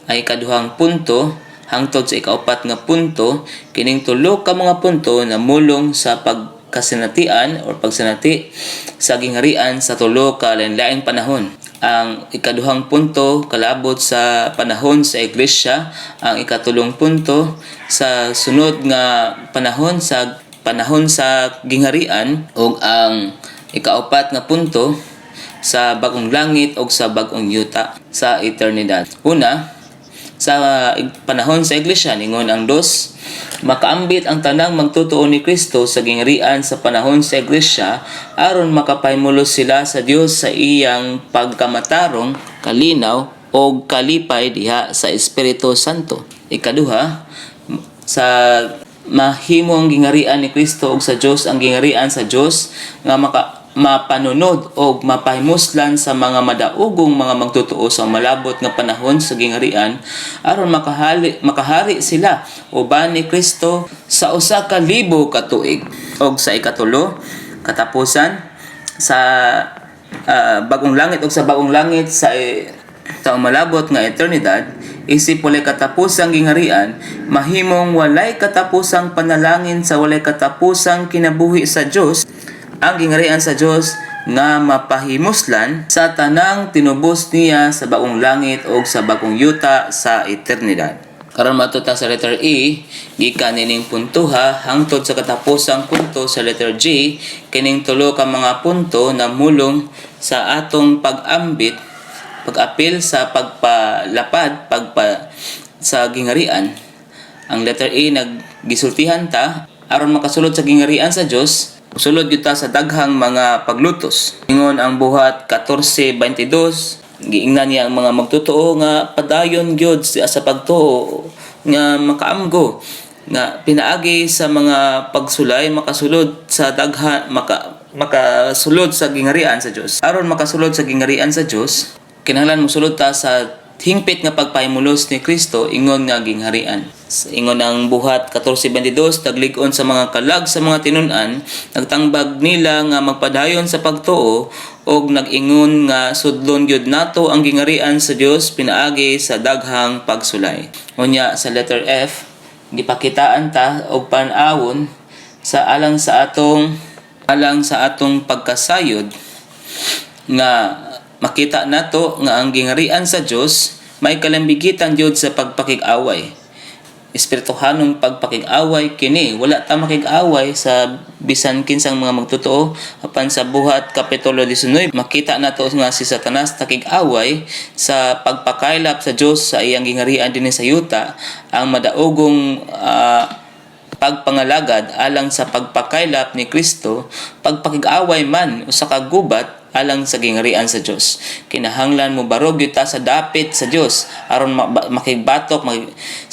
ay kaduhang punto hangtod sa ikaupat nga punto, kining tulo ka mga punto na mulong sa pagkasinatian o pagsinati sa gingharian sa tulo ka lain-laing panahon. Ang ikaduhang punto kalabot sa panahon sa iglesia, ang ikatulong punto sa sunod nga panahon sa gingharian, ug ang ikaapat nga punto sa bagong langit o sa bagong yuta sa eternidad. Una, sa panahon sa iglesia, ningon ang dos, makaambit ang tanang magtotoo ni Kristo sa gingharian sa panahon sa iglesia aron makapahimulot sila sa Dios sa iyang pagkamatarong, kalinaw o kalipay diha sa Espiritu Santo. Ikaduha, sa mahimong gingharian ni Kristo ug sa Dios ang gingharian sa Dios nga mapanunod o mapahimuslan sa mga madaugong mga magtotoo sa malabot nga panahon sa gingharian aron makahari sila uban ni Kristo sa 1,000 ka tuig. Og sa ikatulo, katapusan sa bagong langit o sa bagong langit sa malabot nga eternidad, isip walay katapusang gingharian, mahimong walay katapusang panalangin sa walay katapusang kinabuhi sa Dios, ang gingharian sa Dios nga mapahimuslan sa tanang tinubos niya sa bagong langit o sa bagong yuta sa eternidad. Karon matuta sa letter E, gikan nining puntuha hangtod sa katapusang punto sa letter G, kining tulo ka mga punto na mulong sa atong pag-apil sa pagpalapad sa gingharian. Ang letter E naggisultihan ta aron makasulod sa gingharian sa Dios. Sulod gyud ta sa daghang mga paglutos. Ingon ang buhat 14:22, giingnan niya ang mga magtotoo nga padayon gyud sa pagtuo nga makaamgo nga pinaagi sa mga pagsulay makasulod sa daghan makasulod sa gingharian sa Dios. Aron makasulod sa gingharian sa Dios, kinahanglan mosulod ta sa hingpit nga pagpahimulos ni Kristo ingon nga gingharian. Ingon ang buhat 14:22, taglig-on sa mga kalag sa mga tinun-an, nagtangbag nila nga magpadayon sa pagtuo og nag-ingon nga sudlon gyud nato ang gingharian sa Dios pinaagi sa daghang pagsulay. Unya sa letter F, gipakitaan ta og pan-awon sa alang sa atong pagkasayod nga makita nato nga ang gingharian sa Dios may kalambigitan gyud sa pagpakig-away. Espirituhanong pagpakig-away kini, wala ta makig-away sa bisan kinsang mga magtotoo. Apan sa buhat kapitulo 19 makita nato nga si Satanas nakig-away sa pagpakaylap sa Dios sa iyang gingharian dinhi sa yuta, ang madaogong pagpangalagad alang sa pagpakaylap ni Kristo, pagpakig-away man usa ka gubat alang sa gingharian sa Dios. Kinahanglan mo barog yuta sa dapit sa Dios aron makigbatok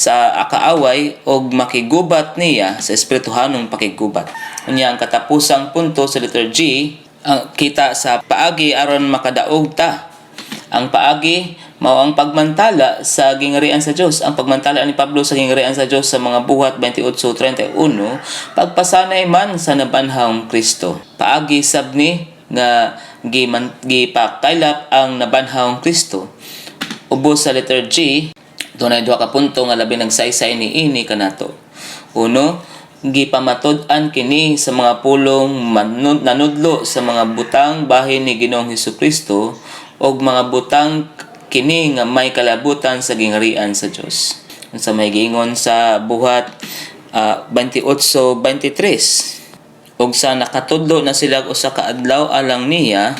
sa akaaway og makigubat niya sa espirituhanong pakigubat. Unya ang katapusang punto sa letter G, ang kita sa paagi aron makadaog ta. Ang paagi mao ang pagmantala sa gingharian sa Dios. Ang pagmantala ni Pablo sa gingharian sa Dios sa mga buhat 28:31, pagpasanay man sa nabanhawng Kristo. Paagi sabni nga gipakaylap ang nabanhawng Kristo. Ubos sa letter G, dunay duha ka punto nga labi nagsaysay niini kanato. Uno, gipamatod-an kini sa mga pulong nanudlo sa mga butang bahin ni Ginoong Hesukristo og mga butang kini nga may kalabutan sa gingharian sa Dios. Sa may giingon sa buhat 28:23, og sa nakatudlo na sila usa ka adlaw alang niya,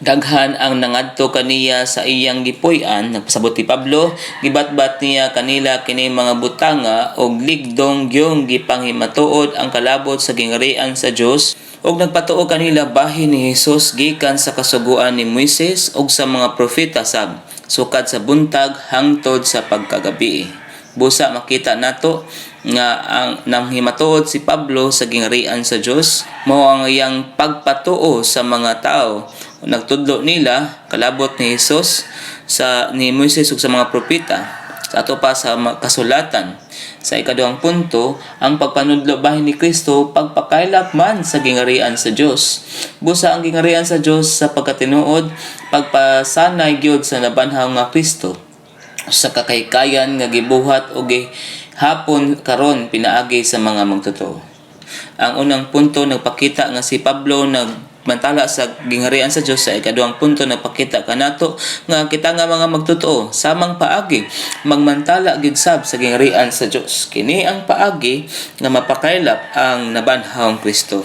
Daghan ang nangadto kaniya sa iyang gipuy-an. Nagpasabot ni Pablo, gibatbat niya kanila kini mga butanga og ligdong gyung gipanghimatuod ang kalabot sa gingarian sa Dios, og nagpatuo kanila bahin ni Hesus gikan sa kasuguan ni Moises og sa mga propeta sab, sukad sa buntag hangtod sa pagkagabi. Busa makita nato nga ang nanghimatuod si Pablo sa gingarian sa Dios mao ang iyang pagpatuo sa mga tao. Nagtudlo nila kalabot ni Hesus ni Moises ug sa mga propeta. Sa ato pa sa kasulatan sa ikaduhang punto, ang pagpanudlo bahin ni Kristo pagpakaylap man sa gingarian sa Dios. Busa ang gingarian sa Dios sa pagkatinuod pagpasanay gyud sa nabanhaw nga Kristo sa kakaykayan nga gibuhat og hapon karon pinaagi sa mga magtotoo. Ang unang punto nagpakita nga si Pablo nagmantala sa gingarian sa Dios. Sa ikaduhang punto nagpakita kanato nga kita nga mga magtotoo samang paagi magmantala gid sab sa gingarian sa Dios. Kini ang paagi nga mapakaylap ang nabanhawng Kristo.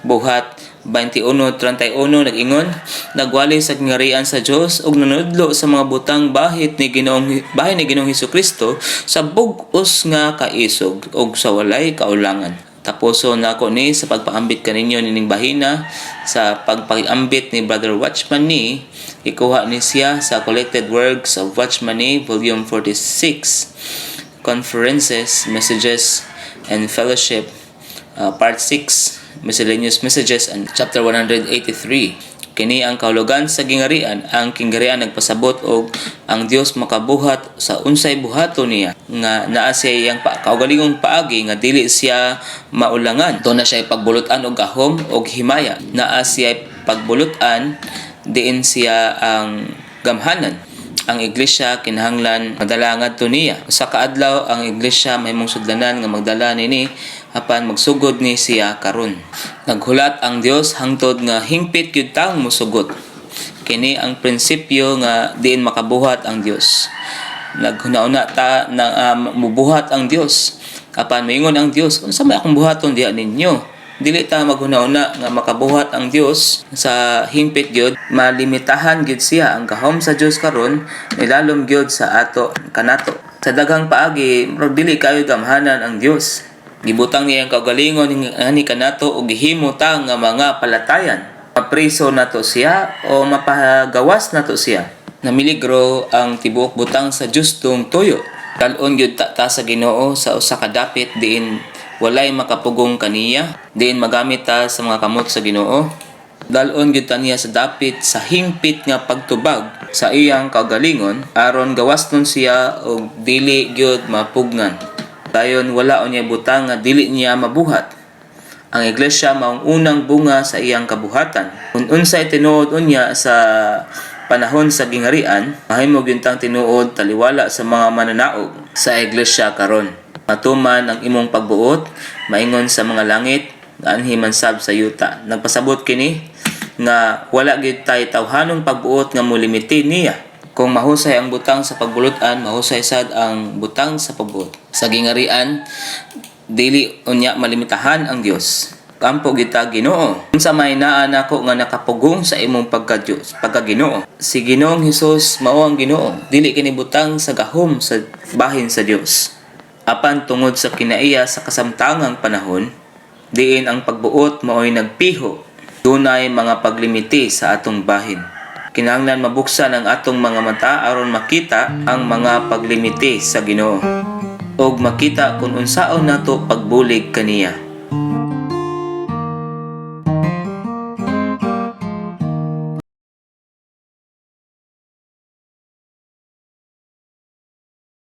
Buhat 21:31 nag-ingon, nagwali sa gingarian sa Dios ug nanudlo sa mga butang bahin ni Ginoong Hesukristo sa bug-os nga kaisog ug sa walay kaulangan. Tapuso na ako ni sa pagpaambit kaninyo nining bahina sa pagpaambit ni Brother Watchman Nee. Ikuha ni siya sa Collected Works of Watchman Nee, Volume 46, Conferences, Messages, and Fellowship, Part 6, Miscellaneous Messages, and Chapter 183. Kini ang kahulugan sa gingarian. Ang gingarian nagpasabot og ang Dios makabuhat sa unsay buhaton niya nga naa siya iyang kaugalingong paagi nga dili siya maulangan. Doon na siya pagbulutan og gahom og himaya. Naa siya pagbulutan diin siya ang gamhanan. Ang iglesia kinahanglan madala ngadto niya. Sa kaadlaw ang iglesia mahimong sudlanan nga magdala nini apan magsugod ni siya karon. Naghulat ang Dios hangtod nga hingpit gyud taong mosugot. Kini ang prinsipyo nga diin makabuhat ang Dios. Naghuna-una ta na mubuhat ang Dios. Apan moingon ang Dios, unsa may akong buhaton diha ninyo? Dili ta maghuna-una nga makabuhat ang Dios sa hingpit gyud, malimitahan gyud siya ang gahom sa Dios karon, ilalom gyud sa ato kanato. Sa daghang paagi, dili kayo gamhanan ang Dios. Gibutang niya ang kaugalingon ni kanato ug gihimo ta nga mga palatayan. Mapriso nato siya o mapagawas nato siya. Namiligro ang tibuok butang sa justong tuyo. Kalon gyud ta sa Ginoo sa usa ka dapit diin walay makapugong kaniya, diin magamit ta sa mga kamot sa Ginoo. Dalon gyud ta niya sa dapit sa hingpit nga pagtubag sa iyang kaugalingon aron gawaston siya og dili gyud mapugnan. Dayon wala unya butang nga dili niya mabuhat. Ang iglesia maong unang bunga sa iyang kabuhatan. Kung unsay tinuod unya sa panahon sa gingarian, mahimo gyud tinuod taliwala sa mga mananaog sa iglesia karon. Matuman ang imong pagbuot, maingon sa mga langit, anhi man sab sa yuta. Nagpasabot kini nga wala gyud tay tawhanong pagbuot nga molimiti niya. Kung mahusay ang butang sa pagbulutan, mahusay sad ang butang sa pagbuot. Sa gingarian, dili unya malimitahan ang Dios. Kampo kita Ginoo. Unsa may naa nako nga nakapugong sa imong pagka-Ginoo. Si Ginoong Hesus mao ang Ginoo. Dili kini butang sa gahom sa bahin sa Dios. Apan tungod sa kinaiya sa kasamtangang panahon, diin ang pagbuot mao'y nagpiho. Dunay mga paglimiti sa atong bahin. Kinahanglan mabuksan ang atong mga mata aron makita ang mga paglimiti sa Ginoo og makita kung unsaon nato pagbulig kaniya.